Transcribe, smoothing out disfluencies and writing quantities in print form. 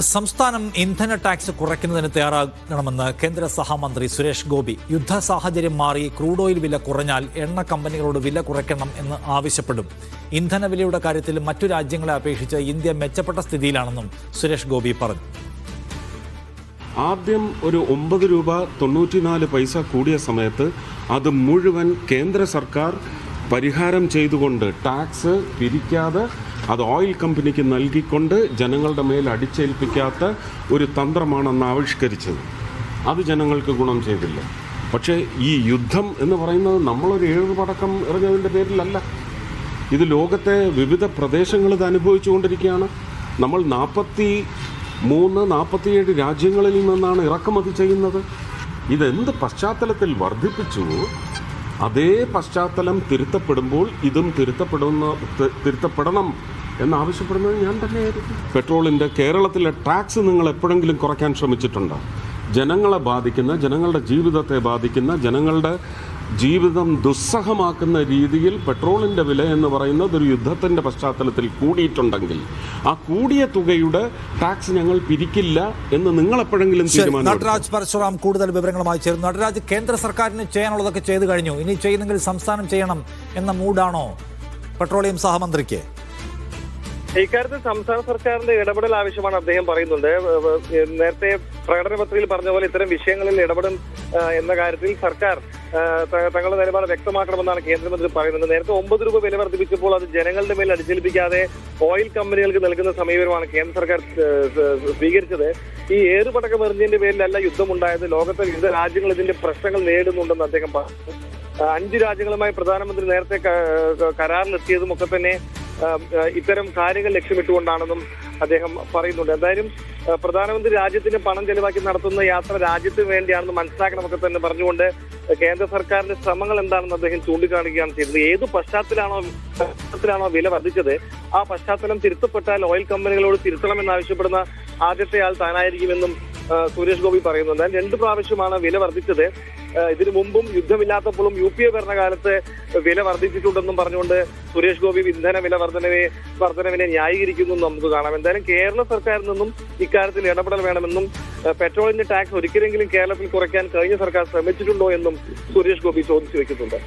സംസ്ഥാനം ഇന്ധന ടാക്സ് കുറയ്ക്കുന്നതിന് തയ്യാറാകണമെന്ന് കേന്ദ്ര സഹമന്ത്രി സുരേഷ് ഗോപി. യുദ്ധ സാഹചര്യം മാറി ക്രൂഡ് ഓയിൽ വില കുറഞ്ഞാൽ എണ്ണ കമ്പനികളോട് വില കുറയ്ക്കണം എന്ന് ആവശ്യപ്പെടും. ഇന്ധന വിലയുടെ കാര്യത്തിൽ മറ്റു രാജ്യങ്ങളെ അപേക്ഷിച്ച് ഇന്ത്യ മെച്ചപ്പെട്ട സ്ഥിതിയിലാണെന്നും സുരേഷ് ഗോപി പറഞ്ഞു. ആദ്യം ഒരു 9 രൂപ 94 പൈസ കൂടിയ സമയത്ത് അത് മുഴുവൻ കേന്ദ്ര സർക്കാർ പരിഹാരം ചെയ്തുകൊണ്ട് ടാക്സ് പിരിക്കാതെ അത് ഓയിൽ കമ്പനിക്ക് നൽകിക്കൊണ്ട് ജനങ്ങളുടെ മേൽ അടിച്ചേൽപ്പിക്കാത്ത ഒരു തന്ത്രമാണെന്ന് ആവിഷ്കരിച്ചത്. അത് ജനങ്ങൾക്ക് ഗുണം ചെയ്തില്ല. പക്ഷേ ഈ യുദ്ധം എന്ന് പറയുന്നത് നമ്മളൊരു 7 പടക്കം എറിഞ്ഞതിൻ്റെ പേരിലല്ല. ഇത് ലോകത്തെ വിവിധ പ്രദേശങ്ങൾ ഇത് അനുഭവിച്ചുകൊണ്ടിരിക്കുകയാണ്. നമ്മൾ 43-47 രാജ്യങ്ങളിൽ നിന്നാണ് ഇറക്കുമതി ചെയ്യുന്നത്. ഇതെന്ത് പശ്ചാത്തലത്തിൽ വർദ്ധിപ്പിച്ചു, അതേ പശ്ചാത്തലം തിരുത്തപ്പെടുമ്പോൾ ഇതും തിരുത്തപ്പെടണം എന്നാവശ്യപ്പെടുന്നത് ഞാൻ തന്നെയായിരിക്കും. പെട്രോളിൻ്റെ കേരളത്തിലെ ടാക്സ് നിങ്ങൾ എപ്പോഴെങ്കിലും കുറയ്ക്കാൻ ശ്രമിച്ചിട്ടുണ്ടോ? ജനങ്ങളെ ബാധിക്കുന്ന, ജനങ്ങളുടെ ജീവിതത്തെ ബാധിക്കുന്ന, ജനങ്ങളുടെ ജീവിതം ദുസ്സഹമാക്കുന്ന രീതിയിൽ പെട്രോളിൻ്റെ വില എന്ന് പറയുന്നത് ഒരു യുദ്ധത്തിൻ്റെ പശ്ചാത്തലത്തിൽ കൂടിയിട്ടുണ്ടെങ്കിൽ ആ കൂടിയ തുകയുടെ ടാക്സ് ഞങ്ങൾ പിരിക്കില്ല എന്ന് നിങ്ങൾ എപ്പോഴെങ്കിലും തീരുമാനം. നടരാജ് പരശുറാം കൂടുതൽ വിവരങ്ങളുമായി ചേർന്നു. നടരാജ്, കേന്ദ്ര സർക്കാരിന് ചെയ്യാനുള്ളതൊക്കെ ചെയ്തു കഴിഞ്ഞു, ഇനി ചെയ്യുന്നെങ്കിൽ സംസ്ഥാനം ചെയ്യണം എന്ന മൂഡാണോ പെട്രോളിയം സഹമന്ത്രിക്ക്? ഇക്കാര്യത്തിൽ സംസ്ഥാന സർക്കാരിന്റെ ഇടപെടൽ ആവശ്യമാണ് അദ്ദേഹം പറയുന്നുണ്ട്. നേരത്തെ പ്രകടന പത്രികയിൽ പറഞ്ഞ പോലെ ഇത്തരം വിഷയങ്ങളിൽ ഇടപെടും എന്ന കാര്യത്തിൽ സർക്കാർ തങ്ങളുടെ നിലപാട് വ്യക്തമാക്കണമെന്നാണ് കേന്ദ്രമന്ത്രി പറയുന്നത്. നേരത്തെ 9 രൂപ വില വർദ്ധിപ്പിച്ചപ്പോൾ അത് ജനങ്ങളുടെ മേൽ അടിച്ചേൽപ്പിക്കാതെ ഓയിൽ കമ്പനികൾക്ക് നൽകുന്ന സമീപനമാണ് കേന്ദ്ര സർക്കാർ സ്വീകരിച്ചത്. ഈ ഏറുപടക്കം എറിഞ്ഞതിന്റെ പേരിലല്ല യുദ്ധമുണ്ടായത്. ലോകത്തെ വിവിധ രാജ്യങ്ങൾ ഇതിന്റെ പ്രശ്നങ്ങൾ നേരിടുന്നുണ്ടെന്ന് അദ്ദേഹം പറഞ്ഞു. 5 രാജ്യങ്ങളുമായി പ്രധാനമന്ത്രി നേരത്തെ കരാറിലെത്തിയതും ഒക്കെ തന്നെ ഇത്തരം കാര്യങ്ങൾ ലക്ഷ്യമിട്ടുകൊണ്ടാണെന്നും അദ്ദേഹം പറയുന്നുണ്ട്. എന്തായാലും പ്രധാനമന്ത്രി രാജ്യത്തിന് പണം ചെലവാക്കി നടത്തുന്ന യാത്ര രാജ്യത്തിന് വേണ്ടിയാണെന്ന് മനസ്സിലാക്കണമൊക്കെ തന്നെ പറഞ്ഞുകൊണ്ട് കേന്ദ്ര സർക്കാരിന്റെ ശ്രമങ്ങൾ എന്താണെന്ന് അദ്ദേഹം ചൂണ്ടിക്കാണിക്കുകയാണ് ചെയ്തത്. ഏത് പശ്ചാത്തലത്തിലാണോ വില വർദ്ധിച്ചത്, ആ പശ്ചാത്തലം തിരുത്തപ്പെട്ടാൽ ഓയിൽ കമ്പനികളോട് തിരുത്തണമെന്നാവശ്യപ്പെടുന്ന ആദ്യത്തെ ആൾ താനായിരിക്കുമെന്നും സുരേഷ് ഗോപി പറയുന്നു. എന്നാൽ 2 പ്രാവശ്യമാണ് വില വർദ്ധിച്ചത്. ഇതിനു മുമ്പും യുദ്ധമില്ലാത്തപ്പോഴും UPA ഭരണകാലത്ത് വില വർദ്ധിച്ചിട്ടുണ്ടെന്നും പറഞ്ഞുകൊണ്ട് സുരേഷ് ഗോപി ഇന്ധന വില വർധനവിനെ ന്യായീകരിക്കുന്നു നമുക്ക് കാണാം. എന്തായാലും കേരള സർക്കാരിൽ നിന്നും ഇക്കാര്യത്തിൽ ഇടപെടൽ വേണമെന്നും പെട്രോളിന്റെ ടാക്സ് ഒരിക്കലെങ്കിലും കേരളത്തിൽ കുറയ്ക്കാൻ കഴിഞ്ഞ സർക്കാർ ശ്രമിച്ചിട്ടുണ്ടോ എന്നും സുരേഷ് ഗോപി ചോദിച്ചു വെക്കുന്നുണ്ട്.